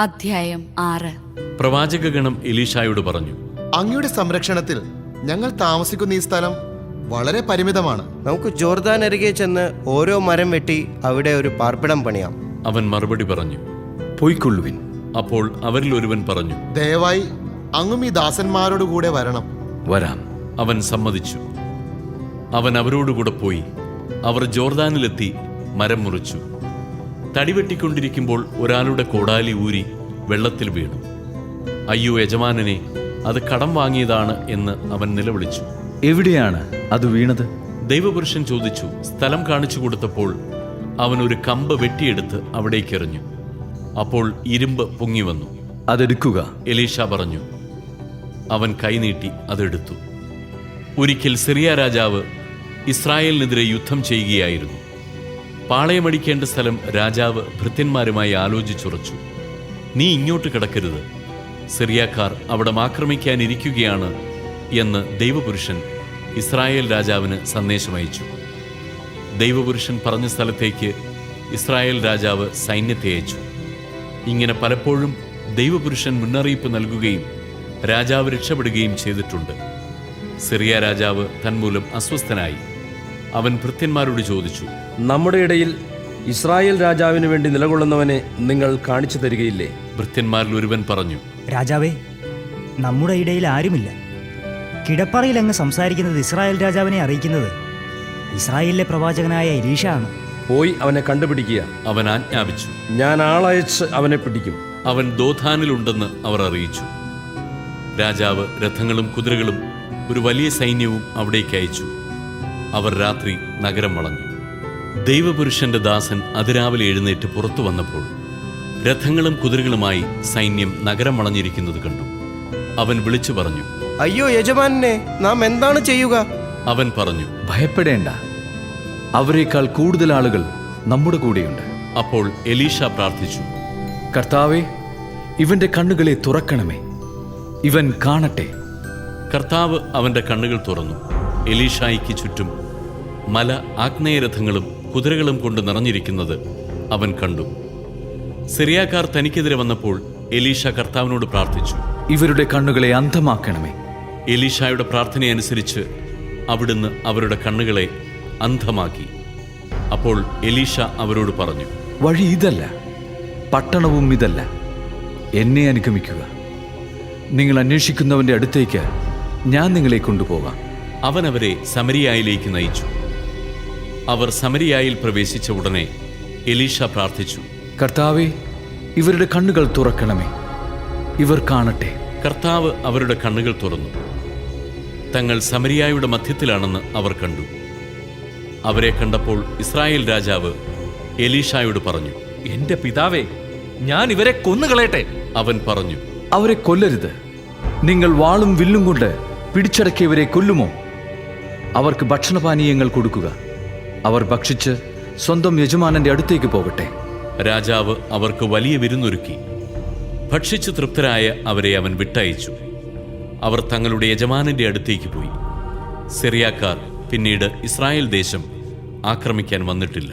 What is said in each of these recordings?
അധ്യായം 6. പ്രവാചകഗണം എലീശായോട് പറഞ്ഞു, അങ്ങയുടെ സംരക്ഷണത്തിൽ ഞങ്ങൾ താമസിക്കുന്ന ഈ സ്ഥലം വളരെ പരിമിതമാണ്. നമുക്ക് ജോർദാൻ അരികെ ചെന്ന് ഓരോ മരം വെട്ടി അവിടെ ഒരു പാർപ്പിടം പണിയാം. അവൻ മറുപടി പറഞ്ഞു, പോയിക്കൊള്ളുവിൻ. അപ്പോൾ അവരിൽ ഒരുവൻ പറഞ്ഞു, ദയവായി അങ്ങും ഈ ദാസന്മാരോട് കൂടെ വരണം. വരാം. അവൻ സമ്മതിച്ചു. അവൻ അവരോടുകൂടെ പോയി. അവർ ജോർദാനിലെത്തി മരം മുറിച്ചു. തടിവെട്ടിക്കൊണ്ടിരിക്കുമ്പോൾ ഒരാളുടെ കോടാലി ഊരി വെള്ളത്തിൽ വീണു. അയ്യോ യജമാനനെ, അത് കടം വാങ്ങിയതാണ് എന്ന് അവൻ നിലവിളിച്ചു. എവിടെയാണ് അത് വീണത്? ദൈവപുരുഷൻ ചോദിച്ചു. സ്ഥലം കാണിച്ചു കൊടുത്തപ്പോൾ അവൻ ഒരു കമ്പ് വെട്ടിയെടുത്ത് അവിടേക്കെറിഞ്ഞു. അപ്പോൾ ഇരുമ്പ് പൊങ്ങി വന്നു. അതെടുക്കുക. എലീശ പറഞ്ഞു. അവൻ കൈനീട്ടി അതെടുത്തു. ഒരിക്കൽ സിറിയ രാജാവ് ഇസ്രായേലിനെതിരെ യുദ്ധം ചെയ്യുകയായിരുന്നു. പാളയമടിക്കേണ്ട സ്ഥലം രാജാവ് ഭൃത്യന്മാരുമായി ആലോചിച്ചുറച്ചു. നീ ഇങ്ങോട്ട് കിടക്കരുത്, സിറിയക്കാർ അവിടെ ആക്രമിക്കാനിരിക്കുകയാണ് എന്ന് ദൈവപുരുഷൻ ഇസ്രായേൽ രാജാവിന് സന്ദേശമയച്ചു. ദൈവപുരുഷൻ പറഞ്ഞ സ്ഥലത്തേക്ക് ഇസ്രായേൽ രാജാവ് സൈന്യത്തെ അയച്ചു. ഇങ്ങനെ പലപ്പോഴും ദൈവപുരുഷൻ മുന്നറിയിപ്പ് നൽകുകയും രാജാവ് രക്ഷപ്പെടുകയും ചെയ്തിട്ടുണ്ട്. സിറിയ രാജാവ് തന്മൂലം അസ്വസ്ഥനായി. അവൻ ഭൃത്യന്മാരോട് ചോദിച്ചു, നമ്മുടെ ഇടയിൽ ഇസ്രായേൽ രാജാവിന് വേണ്ടി നിലകൊള്ളുന്നവനെ നിങ്ങൾ കാണിച്ചു തരികയില്ലേ? ഭൃത്യന്മാരിൽ ഒരുവൻ പറഞ്ഞു, രാജാവേ, നമ്മുടെ ഇടയിൽ ആരുമില്ല. കിടപ്പറയിൽ അങ്ങ് സംസാരിക്കുന്നത് ഇസ്രായേൽ രാജാവിനെ അറിയിക്കുന്നത് ഇസ്രായേലിലെ പ്രവാചകനായ എലീശ ആണ്. പോയി അവനെ കണ്ടുപിടിക്കുക. അവൻ ആജ്ഞാപിച്ചു. ഞാൻ ആളയച്ച് അവനെ പിടിക്കും. അവൻ ദോഥാനിലുണ്ടെന്ന് അവർ അറിയിച്ചു. രാജാവ് രഥങ്ങളും കുതിരകളും ഒരു വലിയ സൈന്യവും അവിടേക്ക് അയച്ചു. അവർ രാത്രി നഗരം വളഞ്ഞു. ദൈവപുരുഷന്റെ ദാസൻ അതിരാവിലെ എഴുന്നേറ്റ് പുറത്തു വന്നപ്പോൾ രഥങ്ങളും കുതിരകളുമായി സൈന്യം നഗരം വളഞ്ഞിരിക്കുന്നത് കണ്ടു. അവൻ വിളിച്ചു പറഞ്ഞു, അയ്യോ യജമാനെ, നാം എന്താണ് ചെയ്യുക? അവൻ പറഞ്ഞു, ഭയപ്പെടേണ്ട, അവരെക്കാൾ കൂടുതൽ ആളുകൾ നമ്മുടെ കൂടെയുണ്ട്. അപ്പോൾ എലീശ പ്രാർത്ഥിച്ചു, കർത്താവേ, ഇവന്റെ കണ്ണുകളെ തുറക്കണമേ, ഇവൻ കാണട്ടെ. കർത്താവ് അവന്റെ കണ്ണുകൾ തുറന്നു. എലീശായിക്ക് ചുറ്റും മല ആഗ്നേയരഥങ്ങളും കുതിരകളും കൊണ്ട് നിറഞ്ഞിരിക്കുന്നത് അവൻ കണ്ടു. സിറിയക്കാർ തനിക്കെതിരെ വന്നപ്പോൾ എലീശ കർത്താവിനോട് പ്രാർത്ഥിച്ചു, ഇവരുടെ കണ്ണുകളെ അന്ധമാക്കണമേ. എലീശായുടെ പ്രാർത്ഥനയനുസരിച്ച് അവിടുന്ന് അവരുടെ കണ്ണുകളെ അന്ധമാക്കി. അപ്പോൾ എലീശ അവരോട് പറഞ്ഞു, വഴി ഇതല്ല, പട്ടണവും ഇതല്ല. എന്നെ അനുഗമിക്കുക. നിങ്ങൾ അന്വേഷിക്കുന്നവന്റെ അടുത്തേക്ക് ഞാൻ നിങ്ങളെ കൊണ്ടുപോകാം. അവൻ അവരെ സമരിയായിലേക്ക് നയിച്ചു. അവർ സമരിയായിൽ പ്രവേശിച്ച ഉടനെ എലീശ പ്രാർത്ഥിച്ചു, കർത്താവേ, ഇവരുടെ കണ്ണുകൾ തുറക്കണമേ, ഇവർ കാണട്ടെ. കർത്താവ് അവരുടെ കണ്ണുകൾ തുറന്നു. തങ്ങൾ സമരിയായുടെ മധ്യത്തിലാണെന്ന് അവർ കണ്ടു. അവരെ കണ്ടപ്പോൾ ഇസ്രായേൽ രാജാവ് എലീശായോട് പറഞ്ഞു, എന്റെ പിതാവേ, ഞാൻ ഇവരെ കൊന്നുകളയട്ടെ. അവൻ പറഞ്ഞു, അവരെ കൊല്ലരുത്. നിങ്ങൾ വാളും വില്ലും കൊണ്ട് പിടിച്ചടക്കിയവരെ കൊല്ലുമോ? അവർക്ക് ഭക്ഷണപാനീയങ്ങൾ കൊടുക്കുക. അവർ ഭക്ഷിച്ച് സ്വന്തം യജമാനന്റെ അടുത്തേക്ക് പോകട്ടെ. രാജാവ് അവർക്ക് വലിയ വിരുന്നൊരുക്കി. ഭക്ഷിച്ച് തൃപ്തരായ അവരെ അവൻ വിട്ടയച്ചു. അവർ തങ്ങളുടെ യജമാനന്റെ അടുത്തേക്ക് പോയി. സിറിയക്കാർ പിന്നീട് ഇസ്രായേൽ ദേശം ആക്രമിക്കാൻ വന്നിട്ടില്ല.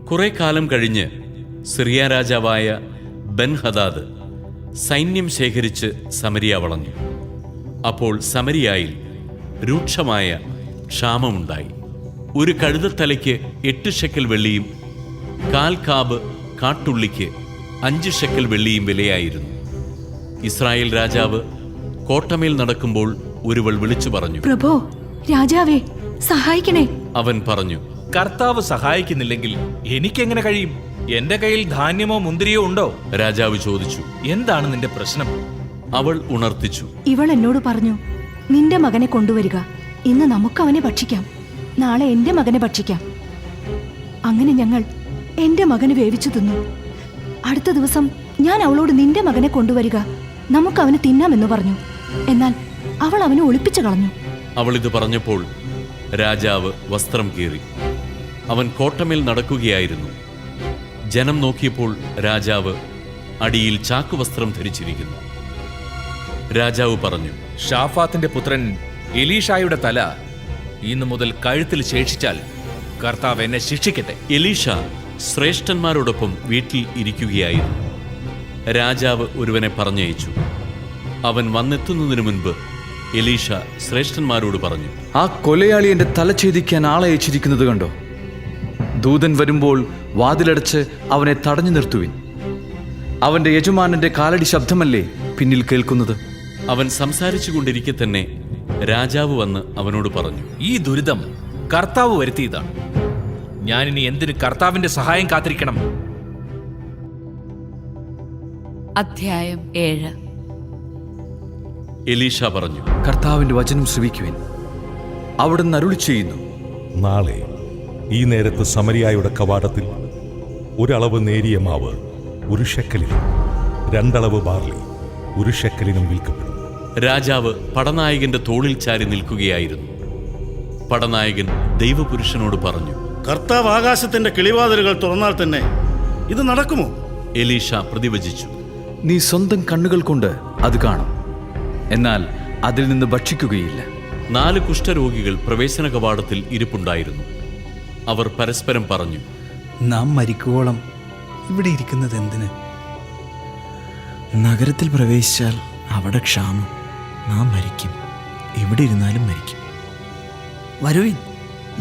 കുറെ കാലം കഴിഞ്ഞ് സിറിയ രാജാവായ ബെൻഹദാദ് സൈന്യം ശേഖരിച്ച് സമരിയ വളഞ്ഞു. അപ്പോൾ സമരിയായിൽ രൂക്ഷമായ ക്ഷാമമുണ്ടായി. ഒരു കഴുതത്തലയ്ക്ക് 8 ഷെക്കൽ വെള്ളിയും 1/4 കാബ് കാട്ടുള്ളിക്ക് 5 ഷെക്കൽ വെള്ളിയും വിലയായിരുന്നു. ഇസ്രായേൽ രാജാവ് കോട്ടമേൽ നടക്കുമ്പോൾ ഒരുവൾ വിളിച്ചു പറഞ്ഞു, പ്രഭോ, രാജാവേ, സഹായിക്കണേ. അവൻ പറഞ്ഞു, കർത്താവ് സഹായിക്കുന്നില്ലെങ്കിൽ എനിക്കെങ്ങനെ കഴിയും? എന്റെ കയ്യിൽ ധാന്യമോ മുന്തിരിയോ ഉണ്ടോ? രാജാവ് ചോദിച്ചു. എന്താണ് നിന്റെ പ്രശ്നം? അവൾ ഉണർത്തിച്ചു, ഇവൾ എന്നോട് പറഞ്ഞു, നിന്റെ മകനെ കൊണ്ടുവരിക, ഇന്ന് നമുക്ക് അവനെ ഭക്ഷിക്കാം, നാളെ എന്റെ മകനെ ഭക്ഷിക്കാം. അങ്ങനെ ഞങ്ങൾ എന്റെ മകനെ വേവിച്ചു തിന്നു. അടുത്ത ദിവസം ഞാൻ അവളോട് നിന്റെ മകനെ കൊണ്ടുവരിക, നമുക്ക് അവനെ തിന്നാമെന്ന് പറഞ്ഞു. എന്നാൽ അവൾ അവനെ ഒളിപ്പിച്ചു കളഞ്ഞു. അവൾ ഇത് പറഞ്ഞപ്പോൾ രാജാവ് വസ്ത്രം കീറി. അവൻ കോട്ടമേൽ നടക്കുകയായിരുന്നു. ജനം നോക്കിയപ്പോൾ രാജാവ് അടിയിൽ ചാക്കുവസ്ത്രം ധരിച്ചിരിക്കുന്നു. രാജാവ് പറഞ്ഞു, ഷാഫാത്തിന്റെ പുത്രൻ എലീഷായുടെ തല ഇന്നു മുതൽ കഴുത്തിൽ ശേഷിച്ചാൽ കർത്താവ് എന്നെ ശിക്ഷിക്കട്ടെ. എലീശ ശ്രേഷ്ഠന്മാരോടൊപ്പം വീട്ടിൽ ഇരിക്കുകയായിരുന്നു. രാജാവ് ഒരുവനെ പറഞ്ഞയച്ചു. അവൻ വന്നെത്തുന്നതിനു മുൻപ് എലീഷ ശ്രേഷ്ഠന്മാരോട് പറഞ്ഞു, ആ കൊലയാളി എൻ്റെ തല ഛേദിക്കാൻ ആളെ അയച്ചിരിക്കുന്നത് കണ്ടോ? ദൂതൻ വരുമ്പോൾ വാതിലടച്ച് അവനെ തടഞ്ഞു നിർത്തുവിൻ. അവൻ്റെ യജമാനന്റെ കാലടി ശബ്ദമല്ലേ പിന്നിൽ കേൾക്കുന്നത്? അവൻ സംസാരിച്ചു കൊണ്ടിരിക്കെ തന്നെ രാജാവ് വന്ന് അവനോട് പറഞ്ഞു, ഈ ദുരിതം കർത്താവ് വരുത്തിയതാണ്. ഞാനിനി എന്തിന് കർത്താവിന്റെ സഹായം കാത്തിരിക്കണം? അധ്യായം 7. എലീഷ പറഞ്ഞു, കർത്താവിൻ്റെ വചനം ശ്രവിക്കുവിൻ. അവിടുന്ന് അരുളി ചെയ്യുന്നു, നാളെ ഈ നേരത്ത് സമരിയായുടെ കവാടത്തിൽ ഒരളവ് നേരിയ മാവ് 1 ഷെക്കലിനും 2 അളവ് ബാർലി 1 ഷെക്കലിനും വിൽക്കപ്പെടും. രാജാവ് പടനായകന്റെ തോളിൽ ചാരി നിൽക്കുകയായിരുന്നു. പടനായകൻ ദൈവപുരുഷനോട് പറഞ്ഞു, കർത്താവ് ആകാശത്തിന്റെ കിളിവാതിലുകൾ തുറന്നാൽ തന്നെ ഇത് നടക്കുമോ? എലീഷ പ്രതിവചിച്ചു, നീ സ്വന്തം കണ്ണുകൾ കൊണ്ട് അത് കാണും, എന്നാൽ അതിൽ നിന്ന് ഭക്ഷിക്കുകയില്ല. 4 കുഷ്ഠരോഗികൾ പ്രവേശന കവാടത്തിൽ ഇരിപ്പുണ്ടായിരുന്നു. അവർ പരസ്പരം പറഞ്ഞു, നാം മരിക്കുവോളം ഇവിടെ ഇരിക്കുന്നത് എന്തിന്? നഗരത്തിൽ പ്രവേശിച്ചാൽ അവിടെ ക്ഷാമം, നാം മരിക്കും, ഇവിടെ ഇരുന്നാലും മരിക്കും. വരുവിൻ,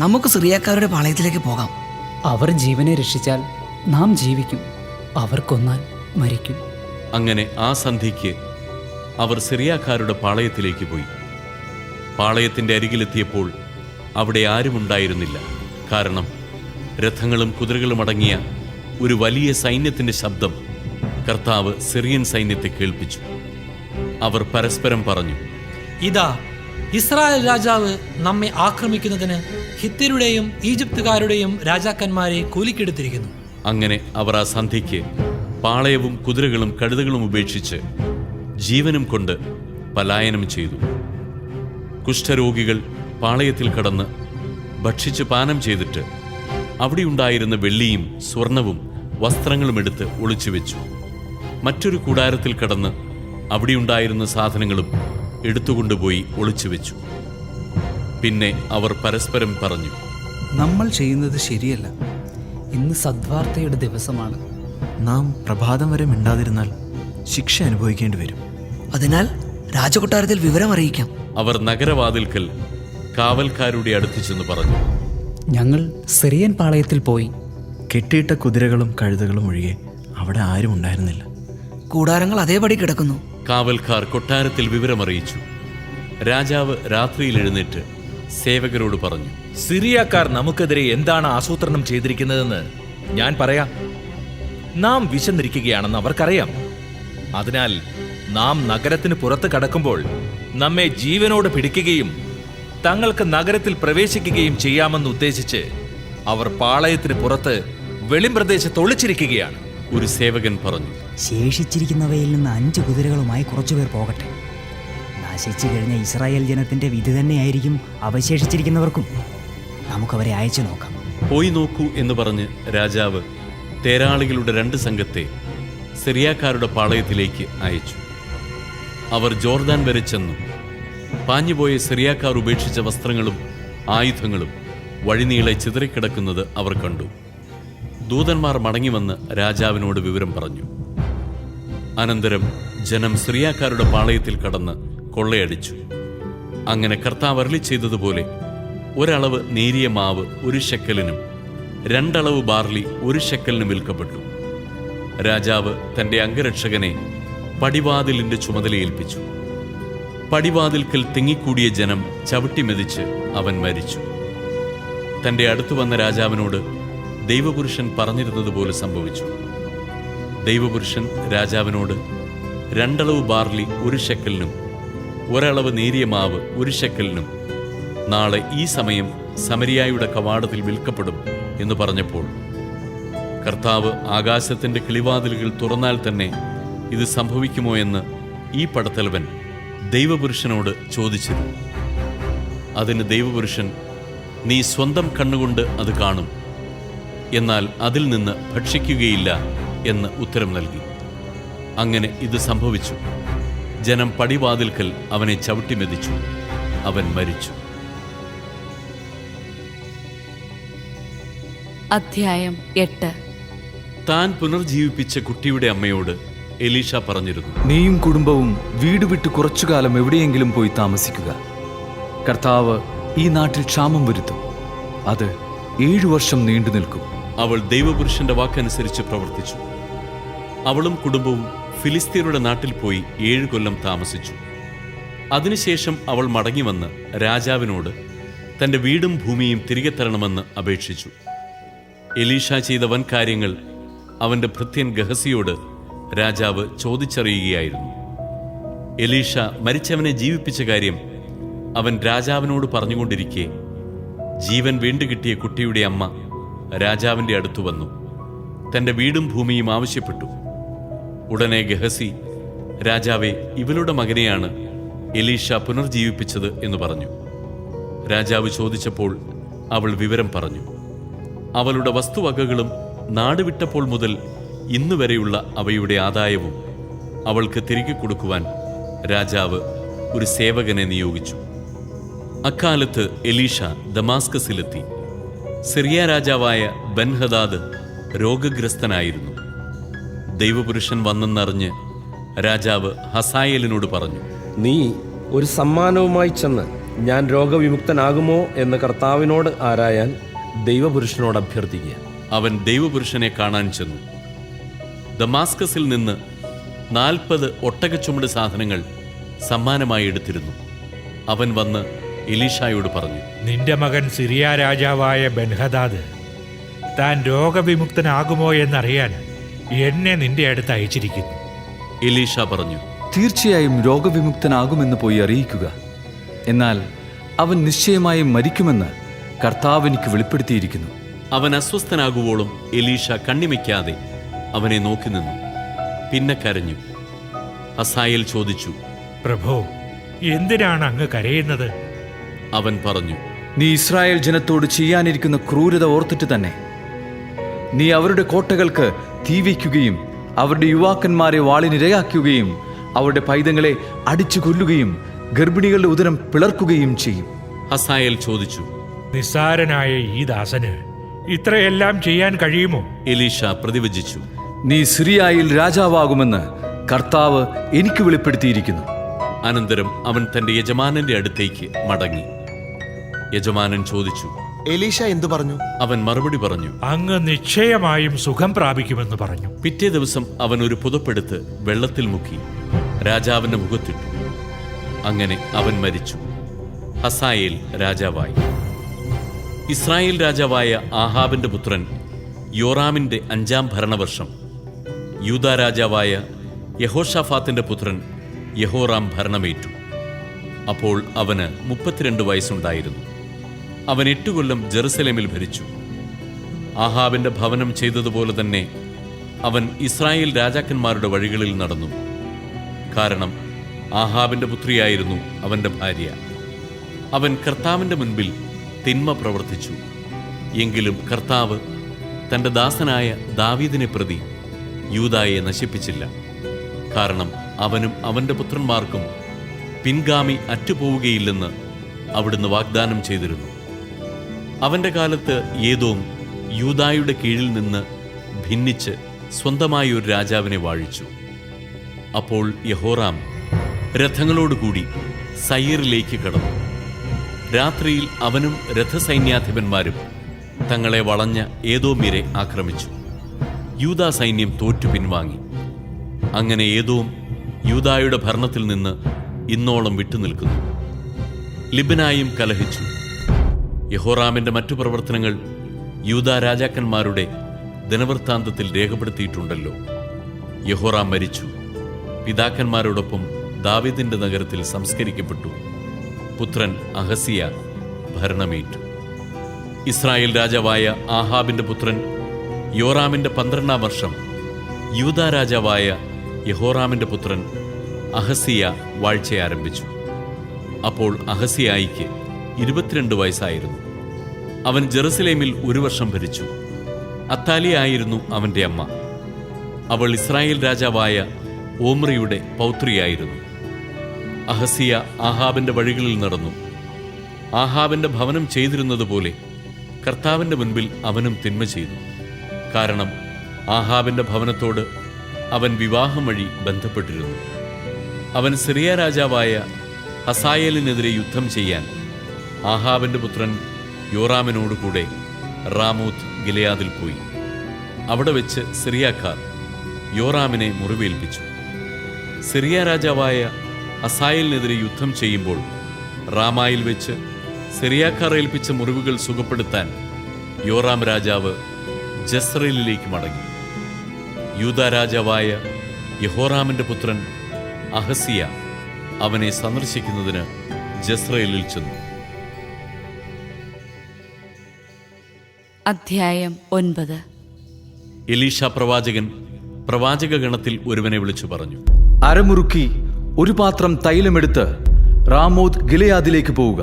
നമുക്ക് സിറിയക്കാരുടെ പാളയത്തിലേക്ക് പോകാം. അവർ ജീവനെ രക്ഷിച്ചാൽ നാം ജീവിക്കും, അവർ കൊന്നാൽ മരിക്കും. അങ്ങനെ ആ സന്ധ്യയ്ക്ക് അവർ സിറിയാക്കാരുടെ പാളയത്തിലേക്ക് പോയി. പാളയത്തിന്റെ അരികിലെത്തിയപ്പോൾ അവിടെ ആരുമുണ്ടായിരുന്നില്ല. കാരണം രഥങ്ങളും കുതിരകളും അടങ്ങിയ ഒരു വലിയ സൈന്യത്തിന്റെ ശബ്ദം കർത്താവ് സിറിയൻ സൈന്യത്തെ കേൾപ്പിച്ചു. അവർ പരസ്പരം പറഞ്ഞു, ഇതാ, ഇസ്രായേൽ രാജാവ് നമ്മെ ആക്രമിക്കുന്നതിന് ഹിത്യരുടെയും ഈജിപ്തുകാരുടെയും രാജാക്കന്മാരെ കൂലിക്കെടുത്തിരിക്കുന്നു. അങ്ങനെ അവർ ആ സന്ധ്യയ്ക്ക് പാളയവും കുതിരകളും കഴുതകളും ഉപേക്ഷിച്ച് ജീവനും കൊണ്ട് പലായനം ചെയ്തു. കുഷ്ഠരോഗികൾ പാളയത്തിൽ കടന്ന് ഭക്ഷിച്ച് പാനം ചെയ്തിട്ട് അവിടെയുണ്ടായിരുന്ന വെള്ളിയും സ്വർണവും വസ്ത്രങ്ങളും എടുത്ത് ഒളിച്ചുവെച്ചു. മറ്റൊരു കൂടാരത്തിൽ കടന്ന് അവിടെയുണ്ടായിരുന്ന സാധനങ്ങളും എടുത്തുകൊണ്ടുപോയി ഒളിച്ചുവെച്ചു. പിന്നെ അവർ പരസ്പരം പറഞ്ഞു, നമ്മൾ ചെയ്യുന്നത് ശരിയല്ല. ഇന്ന് സദ്വാർത്തയുടെ ദിവസമാണ്. നാം പ്രഭാതം വരെ മിണ്ടാതിരുന്നാൽ ശിക്ഷ അനുഭവിക്കേണ്ടി വരും. അതിനാൽ രാജകൊട്ടാരത്തിൽ വിവരം അറിയിക്കാം. അവർ നഗരവാതിൽക്കൽ കാവൽക്കാരുടെ അടുത്ത് ചെന്ന് പറഞ്ഞു, ഞങ്ങൾ സിറിയൻ പാളയത്തിൽ പോയി. കെട്ടിയിട്ട കുതിരകളും കഴുതകളും ഒഴികെ അവിടെ ആരും ഉണ്ടായിരുന്നില്ല. കൂടാരങ്ങൾ അതേപടി കിടക്കുന്നു. കാവൽക്കാർ കൊട്ടാരത്തിൽ വിവരമറിയിച്ചു. രാജാവ് രാത്രിയിൽ എഴുന്നേറ്റ് സേവകരോട് പറഞ്ഞു, സിറിയക്കാർ നമുക്കെതിരെ എന്താണ് ആസൂത്രണം ചെയ്തിരിക്കുന്നതെന്ന് ഞാൻ പറയാം. നാം വിശന്നിരിക്കുകയാണെന്ന് അവർക്കറിയാം. അതിനാൽ നാം നഗരത്തിന് പുറത്ത് കടക്കുമ്പോൾ നമ്മെ ജീവനോട് പിടിക്കുകയും തങ്ങൾക്ക് നഗരത്തിൽ പ്രവേശിക്കുകയും ചെയ്യാമെന്ന് ഉദ്ദേശിച്ച് അവർ പാളയത്തിന് പുറത്ത് വെളിമ്പ്രദേശത്ത് ഒളിച്ചിരിക്കുകയാണ്. ഒരു സേവകൻ പറഞ്ഞു, ശേഷിച്ചിരിക്കുന്നവയിൽ നിന്ന് 5 കുതിരകളുമായി കുറച്ചുപേർ പോകട്ടെ. നശിച്ചു കഴിഞ്ഞ ഇസ്രായേൽ ജനത്തിന്റെ വിധി തന്നെയായിരിക്കും അവശേഷിച്ചിരിക്കുന്നവർക്കും. നമുക്കവരെ അയച്ചു നോക്കാം. പോയി നോക്കൂ എന്ന് പറഞ്ഞ് രാജാവ് തേരാളികളുടെ 2 സംഘത്തെ സിറിയാക്കാരുടെ പാളയത്തിലേക്ക് അയച്ചു. അവർ ജോർദാൻ വരെ ചെന്നു. പാഞ്ഞുപോയ സിറിയാക്കാർ ഉപേക്ഷിച്ച വസ്ത്രങ്ങളും ആയുധങ്ങളും വഴിനീളെ ചിതറിക്കിടക്കുന്നത് അവർ കണ്ടു. ദൂതന്മാർ മടങ്ങിവന്ന് രാജാവിനോട് വിവരം പറഞ്ഞു. അനന്തരം ജനം സിറിയാക്കാരുടെ പാളയത്തിൽ കടന്ന് കൊള്ളയടിച്ചു. അങ്ങനെ കർത്താവ് അരുളി ചെയ്തതുപോലെ ഒരളവ് നേരിയ മാവ് 1 ഷെക്കലിനും 2 അളവ് ബാർലി 1 ഷെക്കലിനും വിൽക്കപ്പെട്ടു. രാജാവ് തന്റെ അംഗരക്ഷകനെ പടിവാതിലിന്റെ ചുമതലയേൽപ്പിച്ചു. പടിവാതിൽക്കൽ തിങ്ങിക്കൂടിയ ജനം ചവിട്ടിമെതിച്ച് അവൻ മരിച്ചു. തന്റെ അടുത്തു വന്ന രാജാവിനോട് ദൈവപുരുഷൻ പറഞ്ഞിരുന്നതുപോലെ സംഭവിച്ചു. ദൈവപുരുഷൻ രാജാവിനോട് 2 അളവ് ബാർലി 1 ഷെക്കലിനും 1 അളവ് നേരിയ മാവ് 1 ഷെക്കലിനും നാളെ ഈ സമയം സമരിയായുടെ കവാടത്തിൽ വിൽക്കപ്പെടും എന്ന് പറഞ്ഞപ്പോൾ കർത്താവ് ആകാശത്തിന്റെ കിളിവാതിലുകൾ തുറന്നാൽ തന്നെ ഇത് സംഭവിക്കുമോ എന്ന് ഈ പടത്തലവൻ ദൈവപുരുഷനോട് ചോദിച്ചിരുന്നു. അതിന് ദൈവപുരുഷൻ, നീ സ്വന്തം കണ്ണുകൊണ്ട് അത് കാണും, എന്നാൽ അതിൽ നിന്ന് ഭക്ഷിക്കുകയില്ല എന്ന് ഉത്തരം നൽകി. അങ്ങനെ ഇത് സംഭവിച്ചു. ജനം പടിവാതിൽക്കൽ അവനെ ചവിട്ടിമെതിച്ചു. അവൻ മരിച്ചു. അധ്യായം 8. താൻ പുനർജീവിപ്പിച്ച കുട്ടിയുടെ അമ്മയോട് എലീഷ പറഞ്ഞിരുന്നു. നീയും കുടുംബവും വീട് വിട്ട് കുറച്ചുകാലം എവിടെയെങ്കിലും പോയി താമസിക്കുക. കർത്താവ് ഈ നാട്ടിൽ ക്ഷാമം വരുത്തും. അത് 7 വർഷം നീണ്ടു നിൽക്കും. അവൾ ദൈവപുരുഷന്റെ വാക്കനുസരിച്ച് പ്രവർത്തിച്ചു. അവളും കുടുംബവും ഫിലിസ്തീനയുടെ നാട്ടിൽ പോയി 7 കൊല്ലം താമസിച്ചു. അതിനുശേഷം അവൾ മടങ്ങിവന്ന് രാജാവിനോട് തന്റെ വീടും ഭൂമിയും തിരികെ തരണമെന്ന് അപേക്ഷിച്ചു. എലീഷ ചെയ്ത വൻ കാര്യങ്ങൾ അവന്റെ ഭൃത്യൻ ഗഹസിയോട് രാജാവ് ചോദിച്ചറിയുകയായിരുന്നു. എലീഷ മരിച്ചവനെ ജീവിപ്പിച്ച കാര്യം അവൻ രാജാവിനോട് പറഞ്ഞുകൊണ്ടിരിക്കെ ജീവൻ വീണ്ടുകിട്ടിയ കുട്ടിയുടെ അമ്മ രാജാവിന്റെ അടുത്തു വന്നു തന്റെ വീടും ഭൂമിയും ആവശ്യപ്പെട്ടു. ഉടനെ ഗഹസി, രാജാവേ, ഇവളുടെ മകനെയാണ് എലീഷ പുനർജീവിപ്പിച്ചത് എന്ന് പറഞ്ഞു. രാജാവ് ചോദിച്ചപ്പോൾ അവൾ വിവരം പറഞ്ഞു. അവളുടെ വസ്തുവകകളും നാടുവിട്ടപ്പോൾ മുതൽ ഇന്നുവരെയുള്ള അവയുടെ ആദായവും അവൾക്ക് തിരികെ കൊടുക്കുവാൻ രാജാവ് ഒരു സേവകനെ നിയോഗിച്ചു. അക്കാലത്ത് എലീഷ ദമാസ്കസിലെത്തി. സിറിയ രാജാവായ ബൻഹദാദ് രോഗഗ്രസ്തനായിരുന്നു. ദൈവപുരുഷൻ വന്നെന്നറിഞ്ഞ് രാജാവ് ഹസായേലിനോട് പറഞ്ഞു, നീ ഒരു സമ്മാനവുമായി ചെന്ന് ഞാൻ രോഗവിമുക്തനാകുമോ എന്ന് കർത്താവിനോട് ആരായാൻ ദൈവപുരുഷനോട് അഭ്യർത്ഥിക്കുക. അവൻ ദൈവപുരുഷനെ കാണാൻ ചെന്നു. ദമാസ്കസിൽ നിന്ന് 40 ഒട്ടകച്ചുമട് സാധനങ്ങൾ സമ്മാനമായി എടുത്തിരുന്നു. അവൻ വന്ന് എലീഷായോട് പറഞ്ഞു, നിന്റെ മകൻ സിറിയ രാജാവായ ബെൻഹദാദ് താൻ രോഗവിമുക്തനാകുമോ എന്നറിയാൻ എന്നെ നിന്റെ അടുത്ത് അയച്ചിരിക്കുന്നു. എലീഷ പറഞ്ഞു, തീർച്ചയായും രോഗവിമുക്തനാകുമെന്ന് പോയി അറിയിക്കുക. എന്നാൽ അവൻ നിശ്ചയമായും മരിക്കുമെന്ന് കർത്താവ് എനിക്ക് വെളിപ്പെടുത്തിയിരിക്കുന്നു. അവൻ അസ്വസ്ഥനാകുവോളം എലീഷ കണ്ണിമയ്ക്കാതെ അവനെ നോക്കി നിന്നു. പിന്നെ കരഞ്ഞു. ഹസായേൽ ചോദിച്ചു, പ്രഭോ, എന്തിനാണ് അങ്ങ് കരയുന്നത്? അവൻ പറഞ്ഞു, നീ ഇസ്രായേൽ ജനത്തോട് ചെയ്യാനിരിക്കുന്ന ക്രൂരത ഓർത്തിട്ട് തന്നെ. നീ അവരുടെ കോട്ടകൾക്ക് തീ വയ്ക്കുകയും അവരുടെ യുവാക്കന്മാരെ വാളിനിരയാക്കുകയും അവരുടെ പൈതങ്ങളെ അടിച്ചു കൊല്ലുകയും ഗർഭിണികളുടെ ഉദരം പിളർക്കുകയും ചെയ്യും. ഹസായേൽ ചോദിച്ചു, നിസ്സാരനായ ഈ ദാസന് ഇത്രയെല്ലാം ചെയ്യാൻ കഴിയുമോ? എലീഷ പ്രതിവചിച്ചു, നീ സിറിയയിൽ രാജാവാകുമെന്ന് കർത്താവ് എനിക്ക് വെളിപ്പെടുത്തിയിരിക്കുന്നു. അനന്തരം അവൻ തന്റെ യജമാനന്റെ അടുത്തേക്ക് മടങ്ങി. യജമാനൻ ചോദിച്ചു, എലീഷ എന്തു പറഞ്ഞു? അവൻ മറുപടി പറഞ്ഞു, അങ്ങ് നിശ്ചയമായും സുഖം പ്രാപിക്കുമെന്ന് പറഞ്ഞു. പിറ്റേ ദിവസം അവൻ ഒരു പുതപ്പെടുത്ത് വെള്ളത്തിൽ മുക്കി രാജാവിന്റെ മുഖത്തിട്ടു. അങ്ങനെ അവൻ മരിച്ചു. ഹസായേൽ രാജാവായി. ഇസ്രായേൽ രാജാവായ ആഹാബിന്റെ പുത്രൻ യോറാമിന്റെ 5-ാം ഭരണവർഷം യൂദാ രാജാവായ യഹോഷാഫാത്തിന്റെ പുത്രൻ യഹോറാം ഭരണമേറ്റു. അപ്പോൾ അവന് 32 വയസ്സുണ്ടായിരുന്നു. അവൻ 8 കൊല്ലം ജെറുസലേമിൽ ഭരിച്ചു. ആഹാബിന്റെ ഭവനം ചെയ്തതുപോലെ തന്നെ അവൻ ഇസ്രായേൽ രാജാക്കന്മാരുടെ വഴികളിൽ നടന്നു. കാരണം ആഹാബിന്റെ പുത്രിയായിരുന്നു അവന്റെ ഭാര്യ. അവൻ കർത്താവിന്റെ മുൻപിൽ തിന്മ പ്രവർത്തിച്ചു. എങ്കിലും കർത്താവ് തന്റെ ദാസനായ ദാവീദിനെ പ്രതി യൂദായെ നശിപ്പിച്ചില്ല. കാരണം അവനും അവന്റെ പുത്രന്മാർക്കും പിൻഗാമി അറ്റുപോവുകയില്ലെന്ന് അവിടുന്ന് വാഗ്ദാനം ചെയ്തിരുന്നു. അവന്റെ കാലത്ത് ഏദോം യൂദായുടെ കീഴിൽ നിന്ന് ഭിന്നിച്ച് സ്വന്തമായി ഒരു രാജാവിനെ വാഴിച്ചു. അപ്പോൾ യഹോറാം രഥങ്ങളോടുകൂടി സയീറിലേക്ക് കടന്നു. രാത്രിയിൽ അവനും രഥസൈന്യാധിപന്മാരും തങ്ങളെ വളഞ്ഞ ഏദോമ്യരെ ആക്രമിച്ചു. യൂദാ സൈന്യം തോറ്റു പിൻവാങ്ങി. അങ്ങനെ ഏദോം യൂദായുടെ ഭരണത്തിൽ നിന്ന് ഇന്നോളം വിട്ടുനിൽക്കുന്നു. ലിബ്നായും കലഹിച്ചു. യഹോറാമിന്റെ മറ്റു പ്രവർത്തനങ്ങൾ യൂദാ രാജാക്കന്മാരുടെ ദിനവൃത്താന്തത്തിൽ രേഖപ്പെടുത്തിയിട്ടുണ്ടല്ലോ. യഹോറാം മരിച്ചു. പിതാക്കന്മാരോടൊപ്പം ദാവീദിന്റെ നഗരത്തിൽ സംസ്കരിക്കപ്പെട്ടു. പുത്രൻ അഹസിയ ഭരണമേറ്റു. ഇസ്രായേൽ രാജാവായ ആഹാബിന്റെ പുത്രൻ യോറാമിന്റെ 12-ാം വർഷം യൂദാ രാജാവായ യഹോറാമിന്റെ പുത്രൻ അഹസിയ വാഴ്ച ആരംഭിച്ചു. അപ്പോൾ അഹസിയായിക്ക് 22 വയസ്സായിരുന്നു. അവൻ ജെറുസലേമിൽ 1 വർഷം ഭരിച്ചു. അത്താലിയ ആയിരുന്നു അവന്റെ അമ്മ. അവൾ ഇസ്രായേൽ രാജാവായ ഓമ്രിയുടെ പൗത്രിയായിരുന്നു. അഹസിയ ആഹാബിന്റെ വഴികളിൽ നടന്നു. ആഹാബിന്റെ ഭവനം ചെയ്തിരുന്നതുപോലെ കർത്താവിന്റെ മുൻപിൽ അവനും തിന്മ ചെയ്തു. കാരണം ആഹാബിന്റെ ഭവനത്തോട് അവൻ വിവാഹം വഴി ബന്ധപ്പെട്ടിരുന്നു. അവൻ സിറിയ രാജാവായ ഹസായേലിനെതിരെ യുദ്ധം ചെയ്യാൻ ആഹാബിൻ്റെ പുത്രൻ യോറാമിനോടുകൂടെ റാമൂത്ത് ഗിലെയാദിൽ പോയി. അവിടെ വെച്ച് സിറിയാക്കാർ യോറാമിനെ മുറിവേൽപ്പിച്ചു. സിറിയ രാജാവായ ഹസായേലിനെതിരെ യുദ്ധം ചെയ്യുമ്പോൾ റാമായിൽ വെച്ച് സിറിയാക്കാർ ഏൽപ്പിച്ച മുറിവുകൾ സുഖപ്പെടുത്താൻ യോറാം രാജാവ് ജസ്രയേലിലേക്ക് മടങ്ങി. യൂദാ രാജാവായ യഹോറാമിൻ്റെ പുത്രൻ അഹസിയ അവനെ സന്ദർശിക്കുന്നതിന് ജസ്രയേലിൽ ചെന്നു. അധ്യായം 9. എലീഷ പ്രവാചകൻ പ്രവാചകഗണത്തിൽ ഒരുവനെ വിളിച്ചു പറഞ്ഞു, അരമുറുക്കി ഒരു പാത്രം തൈലമെടുത്ത് റാമോത്ത് ഗിലെയാദിലേക്ക് പോവുക.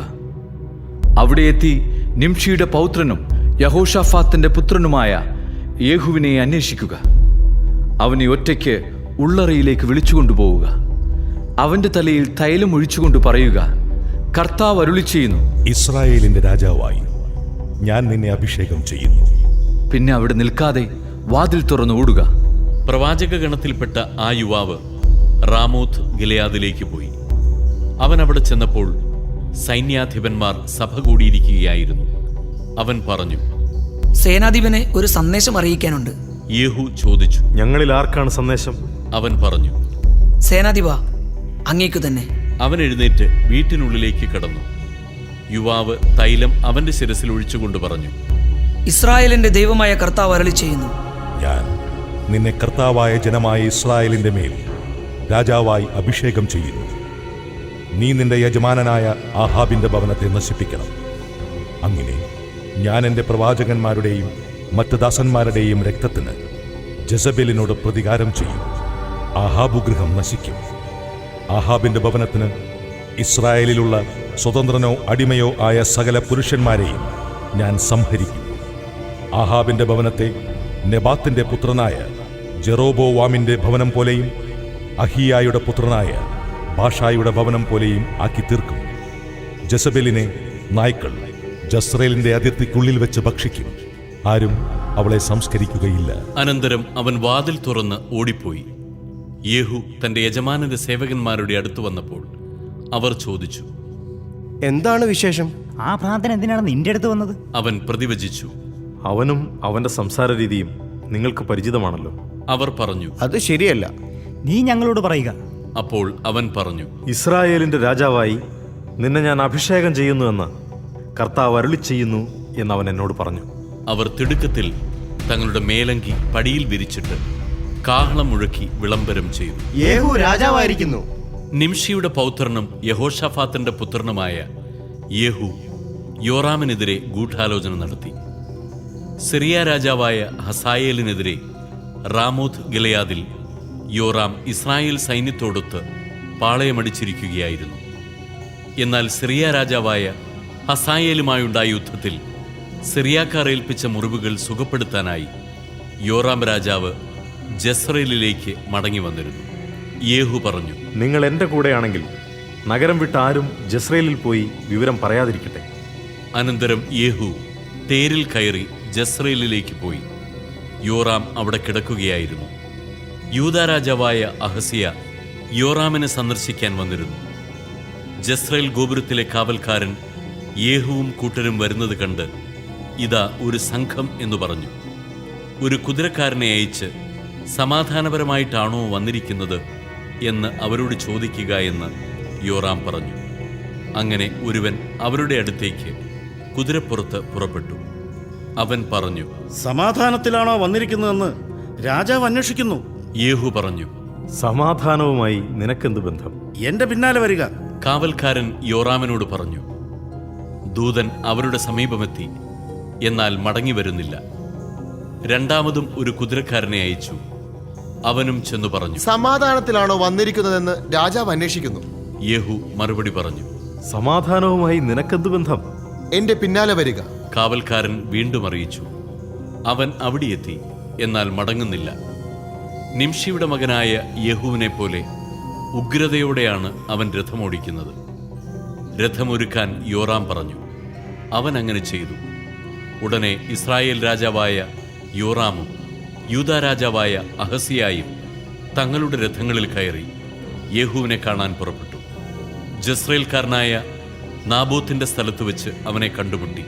അവിടെ എത്തി നിംഷിയുടെ പൗത്രനും യഹോഷാഫാത്തിന്റെ പുത്രനുമായ യേഹുവിനെ അന്വേഷിക്കുക. അവനെ ഒറ്റയ്ക്ക് ഉള്ളറയിലേക്ക് വിളിച്ചുകൊണ്ടുപോവുക. അവന്റെ തലയിൽ തൈലം ഒഴിച്ചുകൊണ്ട് പറയുക, കർത്താവ് അരുളി ചെയ്യുന്നു, ഇസ്രായേലിന്റെ രാജാവായി ഞാൻ നിന്നെ അഭിഷേകം ചെയ്യുന്നു. പിന്നെ അവിടെ നിൽക്കാതെ വാതിൽ തുറന്ന് ഓടുക. പ്രവാചകഗണത്തിൽപ്പെട്ട ആ യുവാവ് റാമോത്ത് ഗിലെയാദിലേക്ക് പോയി. അവൻ അവിടെ ചെന്നപ്പോൾ സൈന്യാധിപന്മാർ സഭ കൂടിയിരിക്കുകയായിരുന്നു. അവൻ പറഞ്ഞു, സേനാധിപനെ ഒരു സന്ദേശം അറിയിക്കാനുണ്ട്. യേഹു ചോദിച്ചു, ഞങ്ങളിൽ ആർക്കാണ് സന്ദേശം? അവൻ പറഞ്ഞു, സേനാധിപ, അങ്ങേക്കു തന്നെ. അവൻ എഴുന്നേറ്റ് വീട്ടിനുള്ളിലേക്ക് കടന്നു. യുവാവ് തൈലം അവന്റെ ശിരസിൽ ഒഴിച്ചുകൊണ്ട് പറഞ്ഞു, ഇസ്രായേലിന്റെ ദൈവമായ കർത്താവ് അരുളി ചെയ്യുന്നു, ഞാൻ നിന്നെ കർത്താവായ ജനമായ ഇസ്രായേലിന്റെ മേൽ രാജാവായി അഭിഷേകം ചെയ്യുന്നു. നീ നിന്റെ യജമാനനായ ആഹാബിന്റെ ഭവനത്തെ നശിപ്പിക്കണം. അങ്ങനെ ഞാൻ എൻ്റെ പ്രവാചകന്മാരുടെയും മറ്റ് ദാസന്മാരുടെയും രക്തത്തിന് ജസബേലിനോട് പ്രതികാരം ചെയ്യും. ആഹാബു ഗൃഹം നശിക്കും. ആഹാബിന്റെ ഭവനത്തിന് ഇസ്രായേലിലുള്ള സ്വതന്ത്രനോ അടിമയോ ആയ സകല പുരുഷന്മാരെയും ഞാൻ സംഹരിക്കും. ആഹാബിന്റെ ഭവനത്തെ നെബാത്തിന്റെ പുത്രനായ ജെറോബോവാമിന്റെ ഭവനം പോലെയും അഹിയായുടെ പുത്രനായ ബാഷായുടെ ഭവനം പോലെയും ആക്കി തീർക്കും. ജസബേലിനെ നായ്ക്കൾ ജസ്രയേലിന്റെ അതിർത്തിക്കുള്ളിൽ വെച്ച് ഭക്ഷിക്കും. ആരും അവളെ സംസ്കരിക്കുകയില്ല. അനന്തരം അവൻ വാതിൽ തുറന്ന് ഓടിപ്പോയി. യേഹു തന്റെ യജമാനന്റെ സേവകന്മാരുടെ അടുത്ത് വന്നപ്പോൾ അവർ ചോദിച്ചു, എന്താണ് വിശേഷം? ആ പ്രാർത്ഥന എന്തിനാണ് നിന്റെ അടുത്ത് വന്നത്? അവൻ പ്രതിവചിച്ചു, അവനും അവന്റെ സംസാര രീതിയും നിങ്ങൾക്ക് പരിചിതമാണല്ലോ. അവർ പറഞ്ഞു, അത് ശരിയല്ല. നീ ഞങ്ങളോട് പറയുക. അപ്പോൾ അവൻ പറഞ്ഞു, ഇസ്രായേലിന്റെ രാജാവായി നിന്നെ ഞാൻ അഭിഷേകം ചെയ്യുന്നുവെന്ന് കർത്താവ് അരുളി ചെയ്യുന്നു എന്നവൻ എന്നോട് പറഞ്ഞു. അവർ തിടുക്കത്തിൽ തങ്ങളുടെ മേലങ്കി പടിയിൽ വിരിച്ചിട്ട് കാഹളം മുഴക്കി വിളംബരം ചെയ്തു, യേഹു രാജാവായിരിക്കുന്നു. നിംഷിയുടെ പൗത്രനും യഹോഷാഫാത്തിന്റെ പുത്രനുമായ യേഹു യോറാമിനെതിരെ ഗൂഢാലോചന നടത്തി. സിറിയ രാജാവായ ഹസായേലിനെതിരെ റാമോത്ത് ഗിലെയാദിൽ യോറാം ഇസ്രായേൽ സൈന്യത്തോടൊത്ത് പാളയമടിച്ചിരിക്കുകയായിരുന്നു. എന്നാൽ സിറിയ രാജാവായ ഹസായേലുമായുണ്ടായ യുദ്ധത്തിൽ സിറിയാക്കാർ ഏൽപ്പിച്ച മുറിവുകൾ സുഖപ്പെടുത്താനായി യോറാം രാജാവ് ജസ്രയേലിലേക്ക് മടങ്ങി വന്നിരുന്നു. യേഹു പറഞ്ഞു, നിങ്ങൾ എൻ്റെ കൂടെയാണെങ്കിൽ നഗരം വിട്ട് ആരും ജസ്രയേലിൽ പോയി വിവരം പറയാതിരിക്കട്ടെ. അനന്തരം യേഹു തേരിൽ കയറി ജസ്രയേലിലേക്ക് പോയി. യോറാം അവിടെ കിടക്കുകയായിരുന്നു. യൂദാ രാജാവായ അഹസിയ യോറാമിനെ സന്ദർശിക്കാൻ വന്നിരുന്നു. ജസ്രയേൽ ഗോപുരത്തിലെ കാവൽക്കാരൻ യേഹുവും കൂട്ടരും വരുന്നത് കണ്ട്, ഇതാ ഒരു സംഘം എന്നു പറഞ്ഞു. ഒരു കുതിരക്കാരനെ അയച്ച് സമാധാനപരമായിട്ടാണോ വന്നിരിക്കുന്നത് എന്ന് അവരോട് ചോദിക്കുക എന്ന് യോറാം പറഞ്ഞു. അങ്ങനെ ഒരുവൻ അവരുടെ അടുത്തേക്ക് കുതിരപ്പുറത്ത് പുറപ്പെട്ടു. അവൻ പറഞ്ഞു, സമാധാനത്തിലാണോ വന്നിരിക്കുന്നതെന്ന് രാജാവ് അന്വേഷിക്കുന്നു. യേഹു പറഞ്ഞു, സമാധാനവുമായി നിനക്കെന്ത് ബന്ധം? എന്റെ പിന്നാലെ വരിക. കാവൽക്കാരൻ യോറാമിനോട് പറഞ്ഞു. ദൂതൻ അവരുടെ സമീപമെത്തി, എന്നാൽ മടങ്ങി വരുന്നില്ല. രണ്ടാമതും ഒരു കുതിരക്കാരനെ അയച്ചു. അവനും ചെന്നു പറഞ്ഞു, സമാധാനത്തിലാണോ വന്നിരിക്കുന്നതെന്ന് രാജാവ് അന്വേഷിക്കുന്നു. യേഹു മറുപടി പറഞ്ഞു, സമാധാനവുമായി നിനക്കെന്ത് ബന്ധം? എന്റെ പിന്നാലെ വരിക. കാവൽക്കാരൻ വീണ്ടും അറിയിച്ചു. അവൻ അവിടെ എത്തി, എന്നാൽ മടങ്ങുന്നില്ല. നിംഷിയുടെ മകനായ യേഹുവിനെ പോലെ ഉഗ്രതയോടെയാണ് അവൻ രഥമോടിക്കുന്നത്. രഥമൊരുക്കാൻ യോറാം പറഞ്ഞു. അവൻ അങ്ങനെ ചെയ്തു. ഉടനെ ഇസ്രായേൽ രാജാവായ യോറാമും യൂദാ രാജാവായ അഹസിയായും തങ്ങളുടെ രഥങ്ങളിൽ കയറി യേഹൂവിനെ കാണാൻ പുറപ്പെട്ടു. ജസ്രയേൽക്കാരനായ നാബോത്തിന്റെ സ്ഥലത്ത് വെച്ച് അവനെ കണ്ടുമുട്ടി.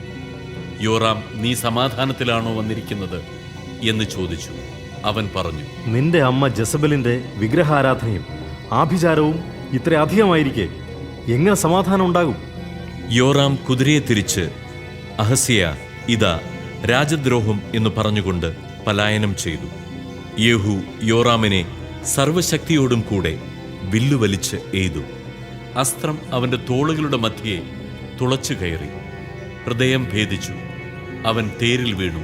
യോറാം, നീ സമാധാനത്തിലാണോ വന്നിരിക്കുന്നത് എന്ന് ചോദിച്ചു. അവൻ പറഞ്ഞു, നിന്റെ അമ്മ ജസബലിന്റെ വിഗ്രഹാരാധനയും ആഭിചാരവും ഇത്ര അധികമായിരിക്കെ എങ്ങനെ സമാധാനം ഉണ്ടാകും? യോറാം കുതിരയെ തിരിച്ച്, അഹസ്യ, ഇതാ രാജദ്രോഹം എന്ന് പറഞ്ഞുകൊണ്ട് പലായനം ചെയ്തു. യേഹൂ യോറാമിനെ സർവശക്തിയോടും കൂടെ വില്ലുവലിച്ച് എയ്തു. അസ്ത്രം അവന്റെ തോളുകളുടെ മധ്യയെ തുളച്ചു കയറി. ഹൃദയം ഭേദിച്ചു. അവൻ തേരിൽ വീണു.